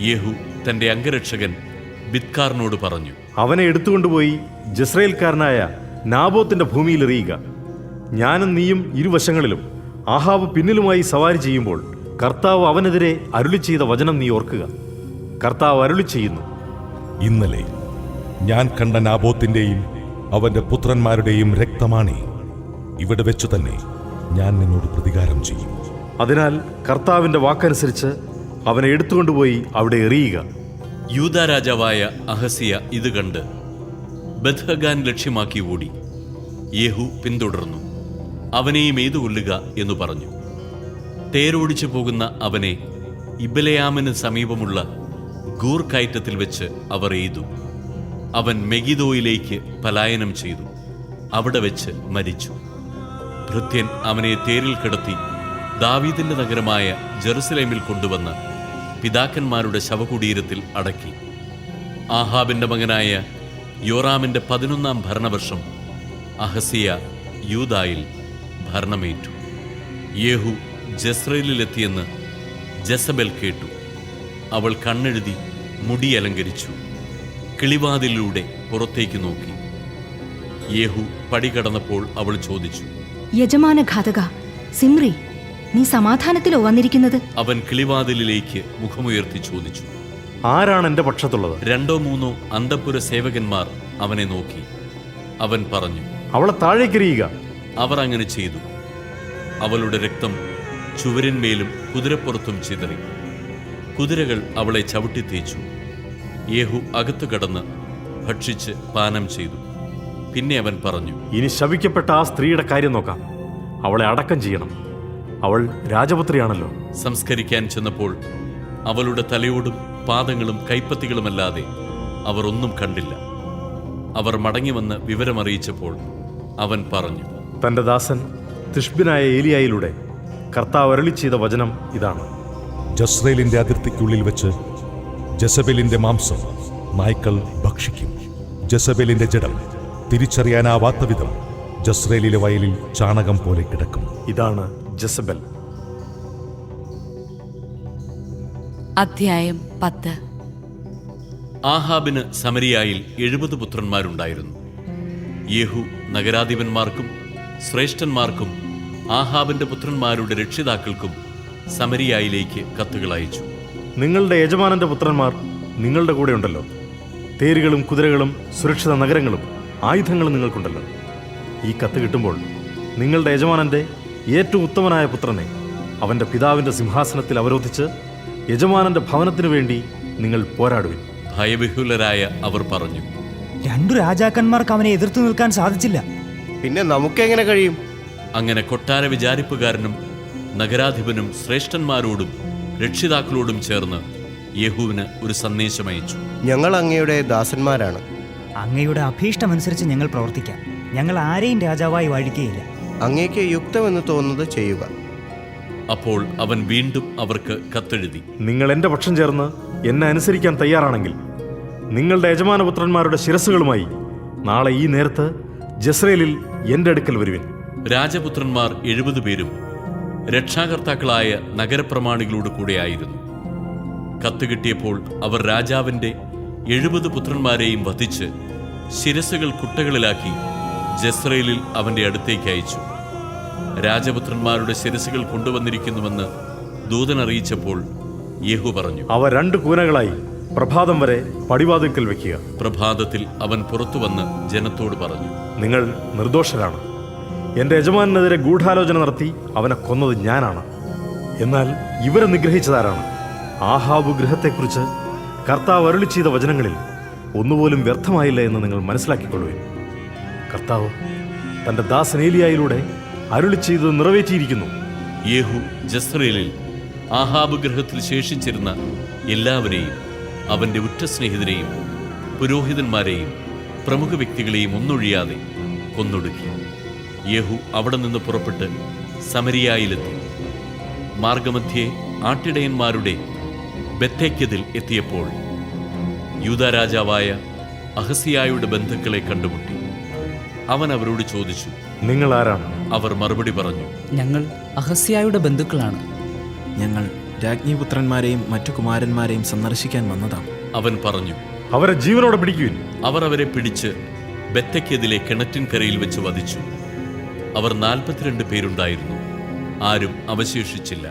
യേഹൂ തന്റെ അംഗരക്ഷകൻ ബിദ്കാറിനോട് പറഞ്ഞു, അവനെ എടുത്തുകൊണ്ടുപോയി ജസ്രയേൽക്കാരനായ നാബോത്തിന്റെ ഭൂമിയിൽ എറിയുക. ഞാനും നീയും ഇരുവശങ്ങളിലും ആഹാബ് പിന്നിലുമായി സവാരി ചെയ്യുമ്പോൾ കർത്താവ് അവനെതിരെ അരുളി ചെയ്ത വചനം നീ ഓർക്കുക. കർത്താവ് അരുളി ചെയ്യുന്നു, ഇന്നലെ ഞാൻ കണ്ട നാബോത്തിന്റെയും അവന്റെ പുത്രന്മാരുടെയും രക്തമാണി ഇവിടെ വെച്ചു തന്നെ ഞാൻ നിന്നോട് പ്രതികാരം ചെയ്യും. അതിനാൽ കർത്താവിന്റെ വാക്കനുസരിച്ച് അവനെ എടുത്തുകൊണ്ടുപോയി അവിടെ എറിയുക. യൂദാ രാജാവായ അഹസ്യ ഇത് കണ്ട് ബത്ഹഗാൻ ലക്ഷ്യമാക്കി ഓടി. യേഹൂ പിന്തുടർന്നു. അവനെയും എയ്തു കൊല്ലുക എന്ന് പറഞ്ഞു. തേരോടിച്ചു പോകുന്ന അവനെ ഇബലെയാമിന് സമീപമുള്ള ഗൂർ കയറ്റത്തിൽ വെച്ച് അവർ എയ്തു. അവൻ മെഗിദോയിലേക്ക് പലായനം ചെയ്തു. അവിടെ വെച്ച് മരിച്ചു. ഭൃത്യൻ അവനെ തേരിൽ കിടത്തി ദാവീദിന്റെ നഗരമായ ജെറുസലേമിൽ കൊണ്ടുവന്ന് പിതാക്കന്മാരുടെ ശവകുടീരത്തിൽ അടക്കി. ആഹാബിന്റെ മകനായ യോറാമിന്റെ 11-ാം ഭരണവർഷം അഹസിയ യൂദായിൽ ഭരണമേറ്റു. യേഹൂ ജസ്രയേലിലെത്തിയെന്ന് ജസബൽ കേട്ടു. അവൾ കണ്ണെഴുതി മുടി അലങ്കരിച്ചു. കിളിവാതിലൂടെ പുറത്തേക്ക് നോക്കി. യേഹൂ പടി കടന്നപ്പോൾ അവൾ ചോദിച്ചു, യജമാന ഘാതക സിമ്രി, നീ സമാധാനത്തിലോ വന്നിരിക്കുന്നത്? അവൻ കിളിവാതിലിലേക്ക് മുഖമുയർത്തി ചോദിച്ചു, ആരാണ് എന്റെ പക്ഷത്തുള്ളത്? 2-3 അന്തഃപുര സേവകന്മാർ അവനെ നോക്കി. അവൻ പറഞ്ഞു, അവളെ താഴേക്കെറിയുക. അവർ അങ്ങനെ ചെയ്തു. അവളുടെ രക്തം ചുവരിന്മേലും കുതിരപ്പുറത്തും ചിതറി. കുതിരകൾ അവളെ ചവിട്ടിത്തേച്ചു. യേഹൂ അകത്തു കടന്ന് ഭക്ഷിച്ച് പാനം ചെയ്തു. പിന്നെ അവൻ പറഞ്ഞു, ഇനി ശപിക്കപ്പെട്ട ആ സ്ത്രീയുടെ കാര്യം നോക്കാം. അവളെ അടക്കം ചെയ്യണം. അവൾ രാജപുത്രിയാണല്ലോ. സംസ്കരിക്കാൻ ചെന്നപ്പോൾ അവളുടെ തലയോടും പാദങ്ങളും കൈപ്പത്തികളുമല്ലാതെ അവർ ഒന്നും കണ്ടില്ല. അവർ മടങ്ങിവന്ന് വിവരമറിയിച്ചപ്പോൾ അവൻ പറഞ്ഞു, തന്റെ ദാസൻ തിഷ്ബിനായ ഏലിയായിലൂടെ കർത്താവ് അരുളി ചെയ്ത വചനം ഇതാണ്: ജസ്രയേലിന്റെ അതിർത്തിക്കുള്ളിൽ വെച്ച് ജസബേലിന്റെ മാംസം നായ്ക്കൾ ഭക്ഷിക്കും. ജസബേലിന്റെ ജഡം തിരിച്ചറിയാനാവാത്ത വിധം ജസ്രയേലിലെ വയലിൽ ചാണകം പോലെ കിടക്കും. ഇതാണ് ജസബൽ. അധ്യായം 10. ആഹാബിന് സമരിയായിൽ 70 പുത്രന്മാരുണ്ടായിരുന്നു. യേഹൂ നഗരാധിപന്മാർക്കും ശ്രേഷ്ഠന്മാർക്കും ആഹാബിന്റെ പുത്രന്മാരുടെ രക്ഷിതാക്കൾക്കും സമരിയായിലേക്ക് കത്തുകൾ അയച്ചു. നിങ്ങളുടെ യജമാനന്റെ പുത്രന്മാർ നിങ്ങളുടെ കൂടെ ഉണ്ടല്ലോ. തേരുകളും കുതിരകളും സുരക്ഷിത നഗരങ്ങളും ആയുധങ്ങളും നിങ്ങൾക്കുണ്ടല്ലോ. ഈ കത്ത് കിട്ടുമ്പോൾ നിങ്ങളുടെ യജമാനന്റെ ഏറ്റവും ഉത്തമനായ പുത്രനെ അവന്റെ പിതാവിന്റെ സിംഹാസനത്തിൽ അവരോധിച്ച് യജമാനന്റെ ഭവനത്തിനു വേണ്ടി നിങ്ങൾ പോരാടുവിൻ. ഭയവിഹുലരായ അവർ പറഞ്ഞു, 2 രാജാക്കന്മാർക്ക് അവനെ എതിർത്തു നിൽക്കാൻ സാധിച്ചില്ല. പിന്നെ നമുക്കെങ്ങനെ കഴിയും? അങ്ങനെ കൊട്ടാര വിചാരിപ്പുകാരനും നഗരാധിപനും ശ്രേഷ്ഠന്മാരോടും രക്ഷിതാക്കളോടും ചേർന്ന് യേഹൂവിന് ഒരു സന്ദേശമയച്ചു. ഞങ്ങൾ അങ്ങയുടെ ദാസന്മാരാണ്. അങ്ങയുടെ അഭീഷ്ടമനുസരിച്ച് ഞങ്ങൾ പ്രവർത്തിക്കാം. ഞങ്ങൾ ആരെയും രാജാവായി വാഴിക്കുകയില്ല. അങ്ങേക്ക് യുക്തമെന്ന് തോന്നുന്നത് ചെയ്യുക. അപ്പോൾ അവൻ വീണ്ടും അവർക്ക് കത്തെഴുതി, നിങ്ങൾ എന്റെ പക്ഷം ചേർന്ന് എന്നെ അനുസരിക്കാൻ തയ്യാറാണെങ്കിൽ നിങ്ങളുടെ യജമാനപുത്രന്മാരുടെ ശിരസ്സുകളുമായി നാളെ ഈ നേരത്ത് ജസ്രയേലിൽ എന്റെ അടുക്കൽ വരുവിൻ. രാജപുത്രന്മാർ 70 പേരും രക്ഷാകർത്താക്കളായ നഗരപ്രമാണികളോട് കൂടെയായിരുന്നു. കത്ത് കിട്ടിയപ്പോൾ അവർ രാജാവിന്റെ 70 പുത്രന്മാരെയും വധിച്ച് ശിരസ്സുകൾ കുട്ടകളിലാക്കി ജസ്രയേലിൽ അവന്റെ അടുത്തേക്ക് അയച്ചു. രാജപുത്രന്മാരുടെ ശിരസ്സുകൾ കൊണ്ടുവന്നിരിക്കുന്നുവെന്ന് ദൂതൻ അറിയിച്ചപ്പോൾ യേഹൂ പറഞ്ഞു, അവ 2 കൂനകളായി പ്രഭാതം വരെ പടിവാതിൽക്കൽ വെക്കുക. പ്രഭാതത്തിൽ അവൻ പുറത്തുവന്ന് ജനത്തോട് പറഞ്ഞു, നിങ്ങൾ നിർദോഷരാണ്. എന്റെ യജമാനെതിരെ ഗൂഢാലോചന നടത്തി അവനെ കൊന്നത് ഞാനാണ്. എന്നാൽ ഇവരെ നിഗ്രഹിച്ചതാരാണ്? ആഹാബ് ഗൃഹത്തെക്കുറിച്ച് കർത്താവ് അരുളി ചെയ്ത വചനങ്ങളിൽ ഒന്നുപോലും വ്യർത്ഥമായില്ല എന്ന് നിങ്ങൾ മനസ്സിലാക്കിക്കൊള്ളുവിൻ. കർത്താവ് തൻ്റെ ദാസൻ ഏലിയായിലൂടെ അരുളി ചെയ്തത് നിറവേറ്റിയിരിക്കുന്നു. യേഹു ജസ്രയേലിൽ ആഹാബ് ഗൃഹത്തിൽ ശേഷിച്ചിരുന്ന എല്ലാവരെയും, അവന്റെ ഉറ്റ സ്നേഹിതരെയും പുരോഹിതന്മാരെയും പ്രമുഖ വ്യക്തികളെയും ഒന്നൊഴിയാതെ കൊന്നൊടുക്കി. യേഹു അവിടെ നിന്ന് പുറപ്പെട്ട് സമരിയായിലെത്തി. മാർഗമധ്യേ ആട്ടിടയന്മാരുടെ ബെത്തേക്കതിൽ എത്തിയപ്പോൾ യൂദാ രാജാവായ അഹസിയായുടെ ബന്ധുക്കളെ കണ്ടുമുട്ടി. അവൻ അവരോട് ചോദിച്ചു, നിങ്ങൾ ആരാണ്? അവർ മറുപടി പറഞ്ഞു, ഞങ്ങൾ അഹസ്യായുടെ ബന്ധുക്കളാണ്. ഞങ്ങൾ രാജ്ഞിപുത്രന്മാരെയും മറ്റു കുമാരന്മാരെയും സന്ദർശിക്കാൻ വന്നതാണ്. അവൻ പറഞ്ഞു, അവരെ ജീവനോടെ പിടിക്കുവിൻ. അവർ അവരെ പിടിച്ച് ബെത്തക്കതിലെ കിണറ്റിൻകരയിൽ വെച്ച് വധിച്ചു. അവർ 42 പേരുണ്ടായിരുന്നു, ആരും അവശേഷിച്ചില്ല.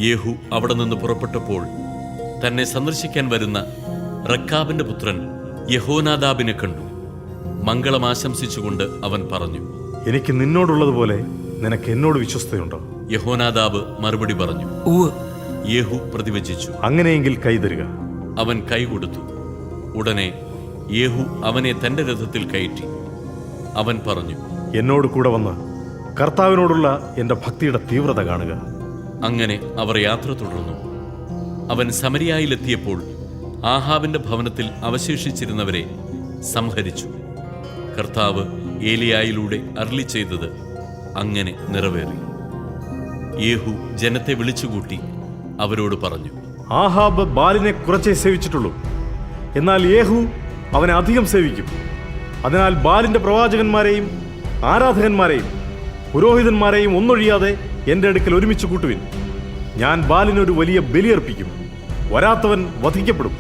യേഹു അവിടെ നിന്ന് പുറപ്പെട്ടപ്പോൾ തന്നെ സന്ദർശിക്കാൻ വരുന്ന റക്കാബിന്റെ പുത്രൻ യഹോനാദാബിനെ കണ്ടു. മംഗളം ആശംസിച്ചുകൊണ്ട് അവൻ പറഞ്ഞു, എനിക്ക് നിന്നോടുള്ളതുപോലെ നിനക്ക് എന്നോട് വിശ്വസ്തയുണ്ടോ? യഹോനാദാബ് മറുപടി പറഞ്ഞു, ഉവ്. യേഹു പ്രതിവചിച്ചു, അങ്ങനെയെങ്കിൽ കൈതരുക. അവൻ കൈ കൊടുത്തു. ഉടനെ യേഹു അവനെ തന്റെ രഥത്തിൽ കയറ്റി. അവൻ പറഞ്ഞു, എന്നോട് കൂടെ വന്ന് കർത്താവിനോടുള്ള എൻ്റെ ഭക്തിയുടെ തീവ്രത കാണുക. അങ്ങനെ അവർ യാത്ര തുടർന്നു. അവൻ സമരിയായിലെത്തിയപ്പോൾ ആഹാബിന്റെ ഭവനത്തിൽ അവശേഷിച്ചിരുന്നവരെ സംഹരിച്ചു. കർത്താവ് ഏലിയായിലൂടെ അരുളി ചെയ്തത് അങ്ങനെ നിറവേറി. യേഹു ജനത്തെ വിളിച്ചുകൂട്ടി അവരോട് പറഞ്ഞു, ആഹാബ് ബാലിനെ കുറച്ചേ സേവിച്ചിട്ടുള്ളൂ, എന്നാൽ യേഹു അവനെ അധികം സേവിക്കും. അതിനാൽ ബാലിന്റെ പ്രവാചകന്മാരെയും ആരാധകന്മാരെയും പുരോഹിതന്മാരെയും ഒന്നൊഴിയാതെ എൻ്റെ അടുക്കൽ ഒരുമിച്ച് കൂട്ടുവിൻ. ഞാൻ ബാലിനൊരു വലിയ ബലിയർപ്പിക്കും, വരാത്തവൻ വധിക്കപ്പെടും.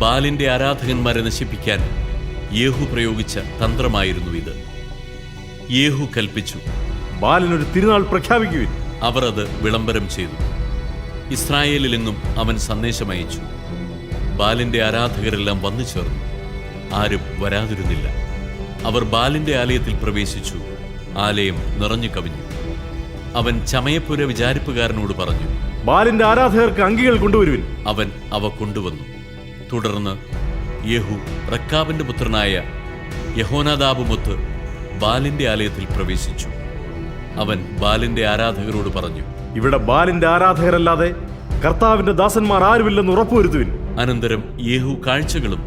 ബാലിന്റെ ആരാധകന്മാരെ നശിപ്പിക്കാൻ യേഹു പ്രയോഗിച്ച തന്ത്രമായിരുന്നു ഇത്. യേഹു കൽപ്പിച്ചു, ബാലിനൊരു തിരുനാൾ പ്രഖ്യാപിക്കുവിൻ. അവർ അത് വിളംബരം ചെയ്തു. ഇസ്രായേലിലെങ്ങും അവൻ സന്ദേശമയച്ചു. ബാലിന്റെ ആരാധകരെല്ലാം വന്നു ചേർന്നു, ആരും വരാതിരുന്നില്ല. അവർ ബാലിന്റെ ആലയത്തിൽ പ്രവേശിച്ചു. ആലയം നിറഞ്ഞു കവിഞ്ഞു. അവൻ ചമയപ്പുര വിചാരിപ്പുകാരനോട് പറഞ്ഞു, ബാലിന്റെ ആരാധകർക്ക് അങ്കികൾ കൊണ്ടുവരുവിൻ. അവൻ അവ കൊണ്ടുവന്നു. തുടർന്ന് യേഹു റക്കാബിന്റെ പുത്രനായ യഹോനാദാബുമൊത്ത് ബാലിന്റെ ആലയത്തിൽ പ്രവേശിച്ചു. അവൻ ബാലിന്റെ ആരാധകരോട് പറഞ്ഞു, ഇവിടെ ബാലിന്റെ ആരാധകരല്ലാതെ കർത്താവിന്റെ ദാസന്മാർ ആരുമില്ലെന്ന് ഉറപ്പുവരുത്തുവിൻ. അനന്തരം യേഹു കാഴ്ചകളും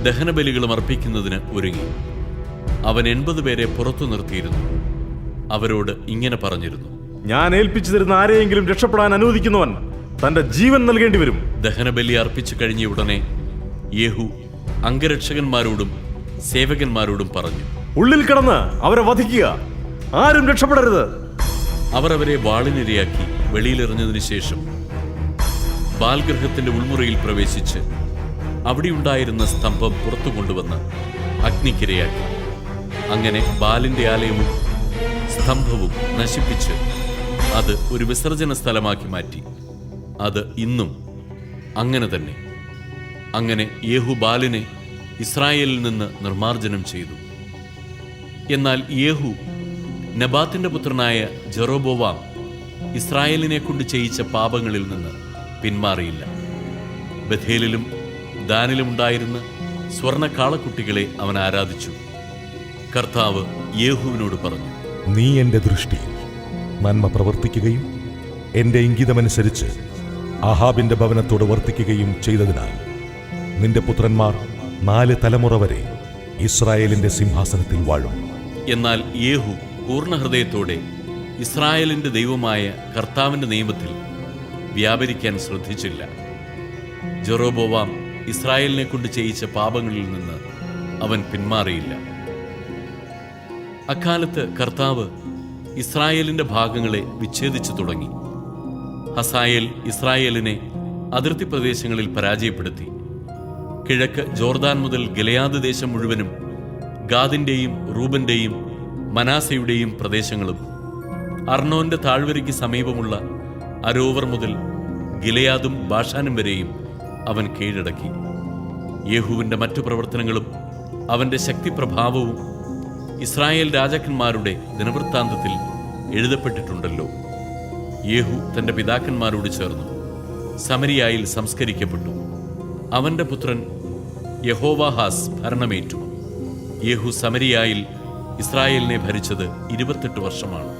ദഹനബലികളും അർപ്പിക്കുന്നതിന് ഒരുങ്ങി. അവൻ 80 പേരെ പുറത്തു നിർത്തിയിരുന്നു. അവരോട് ഇങ്ങനെ പറഞ്ഞിരുന്നു, ഞാൻ ഏൽപ്പിച്ചു തരുന്ന ആരെയെങ്കിലും രക്ഷപ്പെടാൻ അനുവദിക്കുന്നവൻ തന്റെ ജീവൻ നൽകേണ്ടി വരും. ദഹനബലി അർപ്പിച്ചു കഴിഞ്ഞ ഉടനെ യേഹു അംഗരക്ഷകന്മാരോടും സേവകന്മാരോടും പറഞ്ഞു, ഉള്ളിൽ കിടന്ന് അവരെ വധിക്കുക, ആരും രക്ഷപ്പെടരുത്. അവർ അവരെ വാളിനിരയാക്കി വെളിയിലെറിഞ്ഞതിനു ശേഷം ബാൽഗൃഹത്തിന്റെ ഉൾമുറിയിൽ പ്രവേശിച്ച് അവിടെയുണ്ടായിരുന്ന സ്തംഭം പുറത്തു കൊണ്ടുവന്ന് അഗ്നിക്കിരയാക്കി. അങ്ങനെ ബാലിന്റെ ആലയവും സ്തംഭവും നശിപ്പിച്ച് അത് ഒരു വിസർജന സ്ഥലമാക്കി മാറ്റി. അത് ഇന്നും അങ്ങനെ തന്നെ. അങ്ങനെ യേഹു ബാലിനെ ഇസ്രായേലിൽ നിന്ന് നിർമ്മാർജ്ജനം ചെയ്തു. എന്നാൽ യേഹു നബാത്തിന്റെ പുത്രനായ ജെറോബോവാം ഇസ്രായേലിനെ കൊണ്ട് ചെയ്യിച്ച പാപങ്ങളിൽ നിന്ന് പിന്മാറിയില്ല. ബഥേലിലും ദാനിലും ഉണ്ടായിരുന്ന സ്വർണ്ണ കാളക്കുട്ടികളെ അവൻ ആരാധിച്ചു. കർത്താവ് യേഹുവിനോട് പറഞ്ഞു, നീ എൻ്റെ ദൃഷ്ടിയിൽ നന്മ പ്രവർത്തിക്കുകയും എൻ്റെ ഇംഗിതമനുസരിച്ച് ആഹാബിന്റെ ഭവനത്തോട് വർത്തിക്കുകയും ചെയ്തതിനാൽ നിന്റെ പുത്രന്മാർ 4 തലമുറ വരെ ഇസ്രായേലിന്റെ സിംഹാസനത്തിൽ വാഴും. എന്നാൽ യേഹു പൂർണ്ണഹൃദയത്തോടെ ഇസ്രായേലിന്റെ ദൈവമായ കർത്താവിന്റെ നിയമത്തിൽ വ്യാപരിക്കാൻ ശ്രദ്ധിച്ചില്ല. ജെറോബോവാം ഇസ്രായേലിനെ കൊണ്ട് ചെയ്യിച്ച പാപങ്ങളിൽ നിന്ന് അവൻ പിന്മാറിയില്ല. അക്കാലത്ത് കർത്താവ് ഇസ്രായേലിന്റെ ഭാഗങ്ങളെ വിച്ഛേദിച്ചു തുടങ്ങി. ഹസായേൽ ഇസ്രായേലിനെ അതിർത്തി പ്രദേശങ്ങളിൽ പരാജയപ്പെടുത്തി. കിഴക്ക് ജോർദാൻ മുതൽ ഗിലെയാദ് ദേശം മുഴുവനും ഗാദിന്റെയും റൂബന്റെയും മനാസയുടെയും പ്രദേശങ്ങളും അർണോന്റെ താഴ്വരയ്ക്ക് സമീപമുള്ള അരോവർ മുതൽ ഗിലെയാദും ബാഷാനും വരെയും അവൻ കീഴടക്കി. യേഹുവിന്റെ മറ്റു പ്രവർത്തനങ്ങളും അവന്റെ ശക്തിപ്രഭാവവും ഇസ്രായേൽ രാജാക്കന്മാരുടെ ദിനവൃത്താന്തത്തിൽ എഴുതപ്പെട്ടിട്ടുണ്ടല്ലോ. യേഹു തന്റെ പിതാക്കന്മാരോട് ചേർന്നു സമരിയായിൽ സംസ്കരിക്കപ്പെട്ടു. അവന്റെ പുത്രൻ യഹോവാഹാസ് ഭരണമേറ്റു. യേഹു സമരിയായിൽ ഇസ്രായേലിനെ ഭരിച്ചത് 28 വർഷമാണ്.